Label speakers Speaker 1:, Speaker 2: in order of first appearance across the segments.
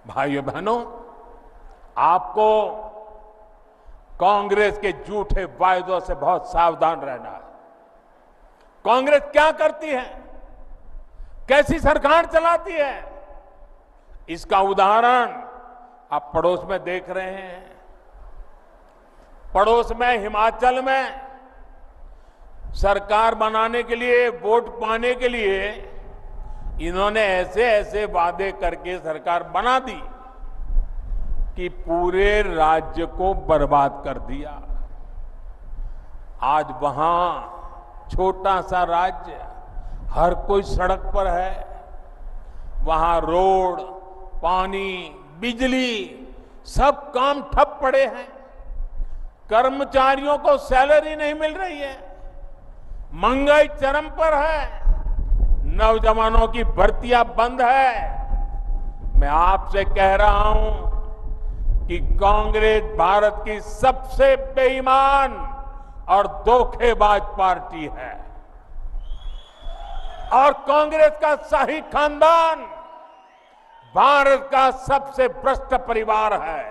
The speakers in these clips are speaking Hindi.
Speaker 1: भाइयों बहनों, आपको कांग्रेस के झूठे वायदों से बहुत सावधान रहना है। कांग्रेस क्या करती है, कैसी सरकार चलाती है, इसका उदाहरण आप पड़ोस में देख रहे हैं। पड़ोस में हिमाचल में सरकार बनाने के लिए, वोट पाने के लिए इन्होंने ऐसे ऐसे वादे करके सरकार बना दी कि पूरे राज्य को बर्बाद कर दिया। आज वहां छोटा सा राज्य, हर कोई सड़क पर है। वहां रोड, पानी, बिजली, सब काम ठप पड़े हैं। कर्मचारियों को सैलरी नहीं मिल रही है। महंगाई चरम पर है। नौजवानों की भर्तियां बंद है। मैं आपसे कह रहा हूं कि कांग्रेस भारत की सबसे बेईमान और धोखेबाज पार्टी है और कांग्रेस का शाही खानदान भारत का सबसे भ्रष्ट परिवार है।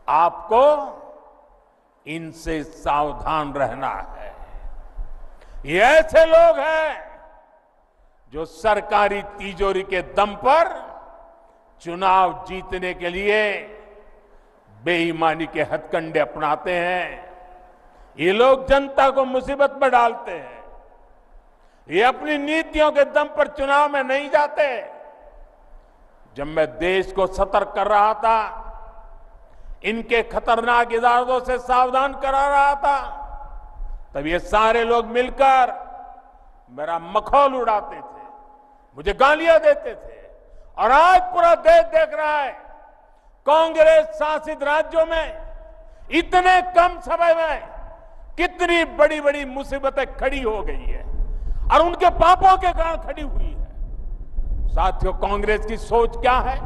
Speaker 1: आपको इनसे सावधान रहना है। ये ऐसे लोग हैं जो सरकारी तिजोरी के दम पर चुनाव जीतने के लिए बेईमानी के हथकंडे अपनाते हैं। ये लोग जनता को मुसीबत में डालते हैं। ये अपनी नीतियों के दम पर चुनाव में नहीं जाते। जब मैं देश को सतर्क कर रहा था, इनके खतरनाक इरादों से सावधान करा रहा था, तब ये सारे लोग मिलकर मेरा मखौल उड़ाते थे, मुझे गालियां देते थे। और आज पूरा देश देख रहा है कांग्रेस शासित राज्यों में इतने कम समय में कितनी बड़ी बड़ी मुसीबतें खड़ी हो गई है और उनके पापों के कारण खड़ी हुई है। साथियों, कांग्रेस की सोच क्या है,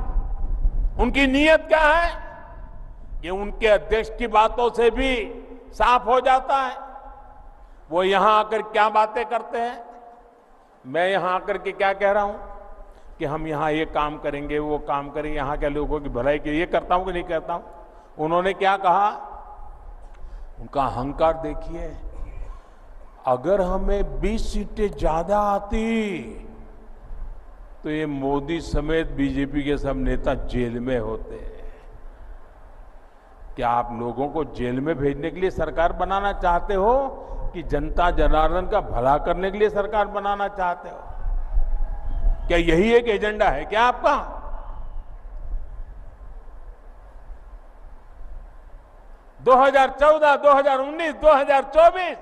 Speaker 1: उनकी नीयत क्या है, ये उनके अध्यक्ष की बातों से भी साफ हो जाता है। वो यहां आकर क्या बातें करते हैं, मैं यहां आकर के क्या कह रहा हूं कि हम यहां ये काम करेंगे, वो काम करेंगे, यहां के लोगों की भलाई के लिए करता हूं कि नहीं करता हूं। उन्होंने क्या कहा, उनका अहंकार देखिए। अगर हमें 20 सीटें ज्यादा आती तो ये मोदी समेत बीजेपी के सब नेता जेल में होते। क्या आप लोगों को जेल में भेजने के लिए सरकार बनाना चाहते हो कि जनता जनार्दन का भला करने के लिए सरकार बनाना चाहते हो? क्या यही एक एजेंडा है क्या आपका? दो 2014, 2019, 2024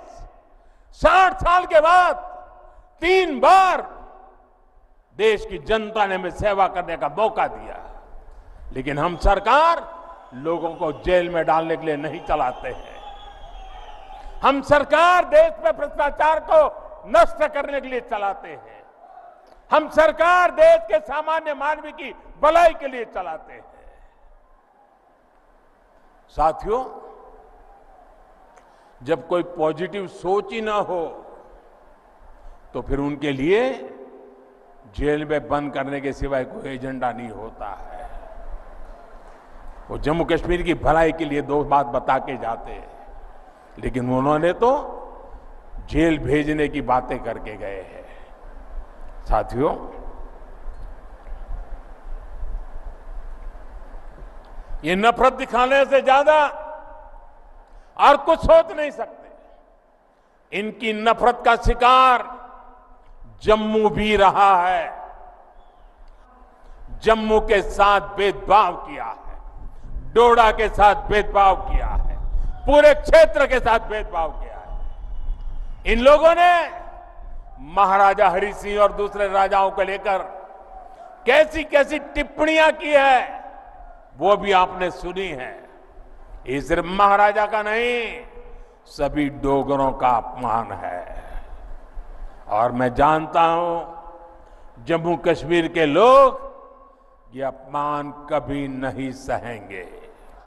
Speaker 1: 60 साल के बाद 3 बार देश की जनता ने हमें सेवा करने का मौका दिया, लेकिन हम सरकार लोगों को जेल में डालने के लिए नहीं चलाते हैं। हम सरकार देश में भ्रष्टाचार को नष्ट करने के लिए चलाते हैं। हम सरकार देश के सामान्य मानवी की भलाई के लिए चलाते हैं। साथियों, जब कोई पॉजिटिव सोच ही ना हो तो फिर उनके लिए जेल में बंद करने के सिवाय कोई एजेंडा नहीं होता है। वो जम्मू कश्मीर की भलाई के लिए 2 बात बता के जाते हैं, लेकिन उन्होंने तो जेल भेजने की बातें करके गए हैं। साथियों, ये नफरत दिखाने से ज्यादा और कुछ सोच नहीं सकते। इनकी नफरत का शिकार जम्मू भी रहा है। जम्मू के साथ भेदभाव किया है, डोडा के साथ भेदभाव किया है, पूरे क्षेत्र के साथ भेदभाव किया है। इन लोगों ने महाराजा हरि सिंह और दूसरे राजाओं को लेकर कैसी कैसी टिप्पणियां की है, वो भी आपने सुनी है। ये सिर्फ महाराजा का नहीं, सभी डोगरों का अपमान है। और मैं जानता हूं जम्मू कश्मीर के लोग ये अपमान कभी नहीं सहेंगे।